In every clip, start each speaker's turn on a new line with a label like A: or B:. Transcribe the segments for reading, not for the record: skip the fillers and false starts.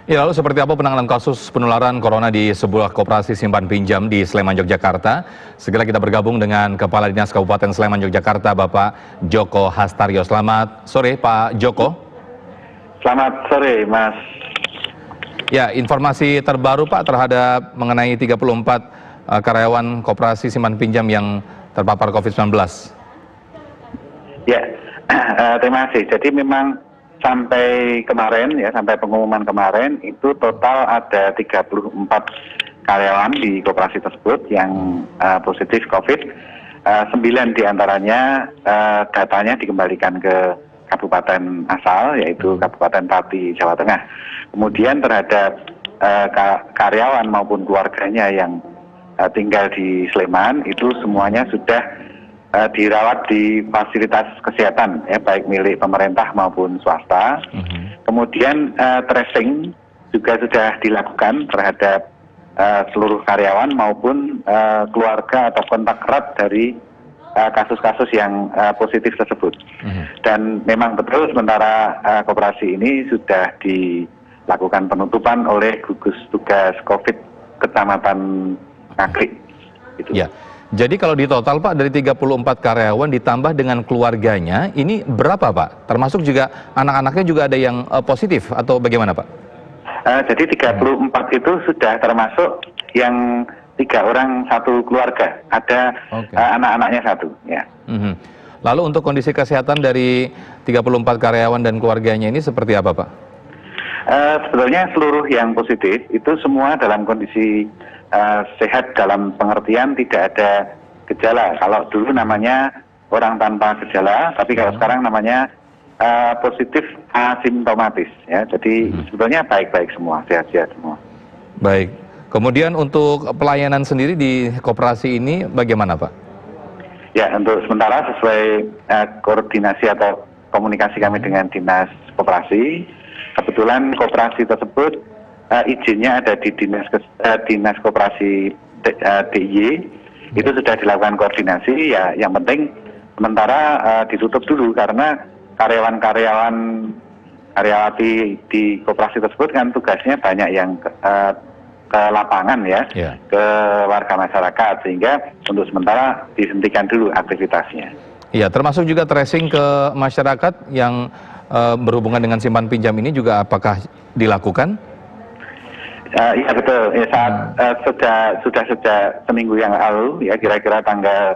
A: Ya, lalu seperti apa penanganan kasus penularan corona di sebuah koperasi simpan pinjam di Sleman, Yogyakarta? Segera kita bergabung dengan Kepala Dinas Kabupaten Sleman, Yogyakarta, Bapak Joko Hastaryo. Selamat sore, Pak Joko.
B: Selamat sore, Mas.
A: Ya, informasi terbaru, Pak, terhadap mengenai 34 karyawan koperasi simpan pinjam yang terpapar COVID-19.
B: Ya, terima kasih. Jadi memang sampai kemarin, ya sampai pengumuman kemarin, itu total ada 34 karyawan di koperasi tersebut yang positif COVID. 9 diantaranya datanya dikembalikan ke kabupaten asal, yaitu Kabupaten Pati, Jawa Tengah. Kemudian terhadap karyawan maupun keluarganya yang tinggal di Sleman, itu semuanya sudah dirawat di fasilitas kesehatan, ya baik milik pemerintah maupun swasta. Kemudian tracing juga sudah dilakukan terhadap seluruh karyawan maupun keluarga atau kontak erat dari kasus-kasus yang positif tersebut. Dan memang betul sementara koperasi ini sudah dilakukan penutupan oleh gugus tugas COVID Kecamatan Ngaglik. Gitu.
A: Ya. Jadi kalau di total, Pak, dari 34 karyawan ditambah dengan keluarganya, ini berapa, Pak? Termasuk juga anak-anaknya juga ada yang positif atau bagaimana, Pak?
B: Jadi 34 itu sudah termasuk yang 3 orang satu keluarga, ada anak-anaknya 1. Ya.
A: Lalu untuk kondisi kesehatan dari 34 karyawan dan keluarganya ini seperti apa, Pak?
B: Sebetulnya seluruh yang positif itu semua dalam kondisi sehat dalam pengertian tidak ada gejala. Kalau dulu namanya orang tanpa gejala, tapi kalau sekarang namanya positif asimptomatis. Ya, jadi sebetulnya baik-baik semua, sehat-sehat semua.
A: Baik. Kemudian untuk pelayanan sendiri di koperasi ini bagaimana, Pak?
B: Ya, untuk sementara sesuai koordinasi atau komunikasi kami dengan dinas koperasi, kebetulan koperasi tersebut izinnya ada di dinas koperasi DIY, itu sudah dilakukan koordinasi. Ya, yang penting sementara ditutup dulu karena karyawati di koperasi tersebut kan tugasnya banyak yang ke lapangan, ya, ke warga masyarakat, sehingga untuk sementara dihentikan dulu aktivitasnya.
A: Iya, termasuk juga tracing ke masyarakat yang berhubungan dengan simpan pinjam ini juga apakah dilakukan?
B: Iya betul. Ya, sudah sejak seminggu yang lalu, ya kira-kira tanggal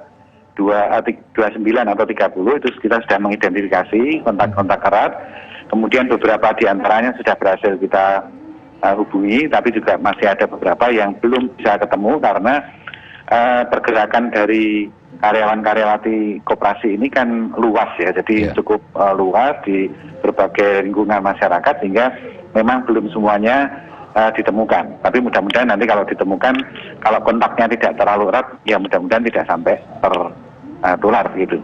B: 29 atau 30 itu kita sudah mengidentifikasi kontak-kontak erat. Kemudian beberapa diantaranya sudah berhasil kita hubungi, tapi juga masih ada beberapa yang belum bisa ketemu karena pergerakan dari karyawan-karyawati koperasi ini kan luas, ya, jadi cukup luas di berbagai lingkungan masyarakat sehingga memang belum semuanya ditemukan. Tapi mudah-mudahan nanti kalau ditemukan, kalau kontaknya tidak terlalu erat, ya mudah-mudahan tidak sampai tertular gitu.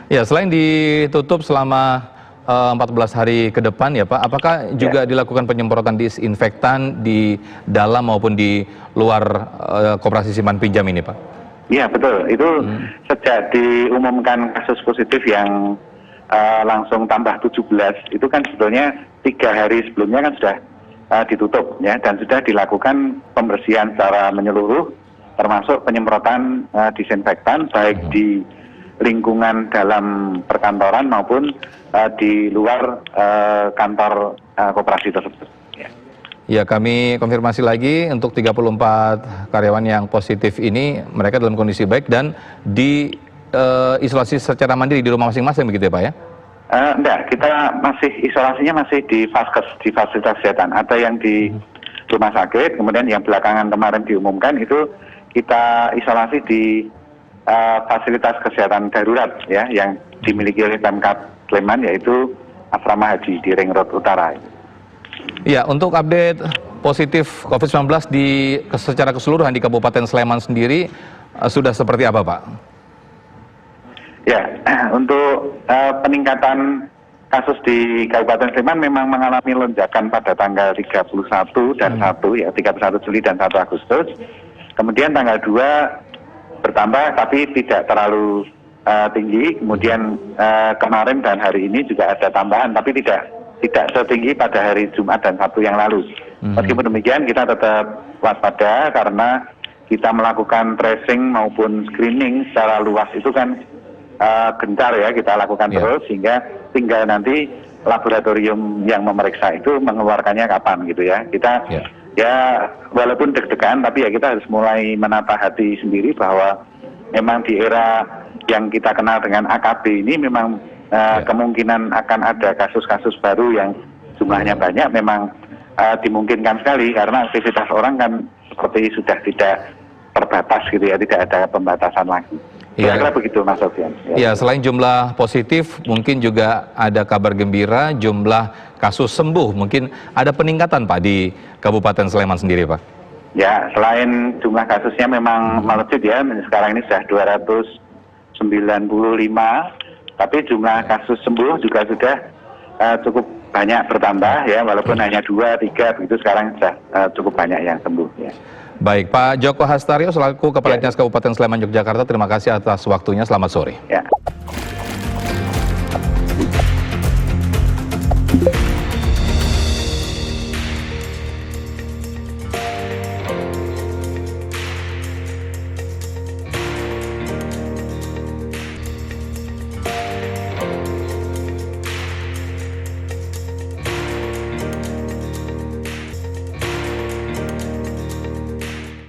B: Ya,
A: selain ditutup selama 14 hari ke depan, ya Pak, apakah juga dilakukan penyemprotan disinfektan di dalam maupun di luar koperasi simpan pinjam ini, Pak?
B: Iya betul, itu sejak diumumkan kasus positif yang langsung tambah 17, itu kan sebetulnya 3 hari sebelumnya kan sudah ditutup, ya, dan sudah dilakukan pembersihan secara menyeluruh, termasuk penyemprotan disinfektan baik di lingkungan dalam perkantoran maupun di luar kantor koperasi tersebut.
A: Ya, kami konfirmasi lagi untuk 34 karyawan yang positif ini, mereka dalam kondisi baik dan diisolasi secara mandiri di rumah masing-masing begitu ya, Pak, ya?
B: Enggak, kita masih isolasinya masih di Vaskes, di fasilitas kesehatan. Ada yang di rumah sakit, kemudian yang belakangan kemarin diumumkan itu kita isolasi di fasilitas kesehatan darurat, ya, yang dimiliki oleh Pemkab Sleman, yaitu Asrama Haji di Ring Road Utara.
A: Ya, untuk update positif COVID-19 secara keseluruhan di Kabupaten Sleman sendiri sudah seperti apa, Pak?
B: Ya, untuk peningkatan kasus di Kabupaten Sleman memang mengalami lonjakan pada tanggal 31 dan 1, ya 31 Juli dan 1 Agustus. Kemudian tanggal 2 bertambah tapi tidak terlalu tinggi. Kemudian kemarin dan hari ini juga ada tambahan tapi tidak setinggi pada hari Jumat dan Sabtu yang lalu. Meskipun demikian kita tetap waspada karena kita melakukan tracing maupun screening secara luas itu kan gencar ya kita lakukan terus, sehingga tinggal nanti laboratorium yang memeriksa itu mengeluarkannya kapan gitu ya. Kita ya walaupun deg-degan tapi ya kita harus mulai menata hati sendiri bahwa memang di era yang kita kenal dengan AKB ini memang kemungkinan akan ada kasus-kasus baru yang jumlahnya banyak memang dimungkinkan sekali karena aktivitas orang kan seperti sudah tidak terbatas gitu ya, tidak ada pembatasan lagi. Kira-kira begitu Mas Sofian.
A: Ya, selain jumlah positif, mungkin juga ada kabar gembira, jumlah kasus sembuh, mungkin ada peningkatan Pak di Kabupaten Sleman sendiri Pak?
B: Ya, selain jumlah kasusnya memang melejit ya, sekarang ini sudah 295, tapi jumlah kasus sembuh juga sudah cukup banyak bertambah ya, walaupun hanya 2, 3 begitu, sekarang sudah cukup banyak yang sembuh ya.
A: Baik, Pak Joko Hastaryo selaku Kepala Dinas Kabupaten Sleman Yogyakarta, terima kasih atas waktunya, selamat sore.
B: Ya.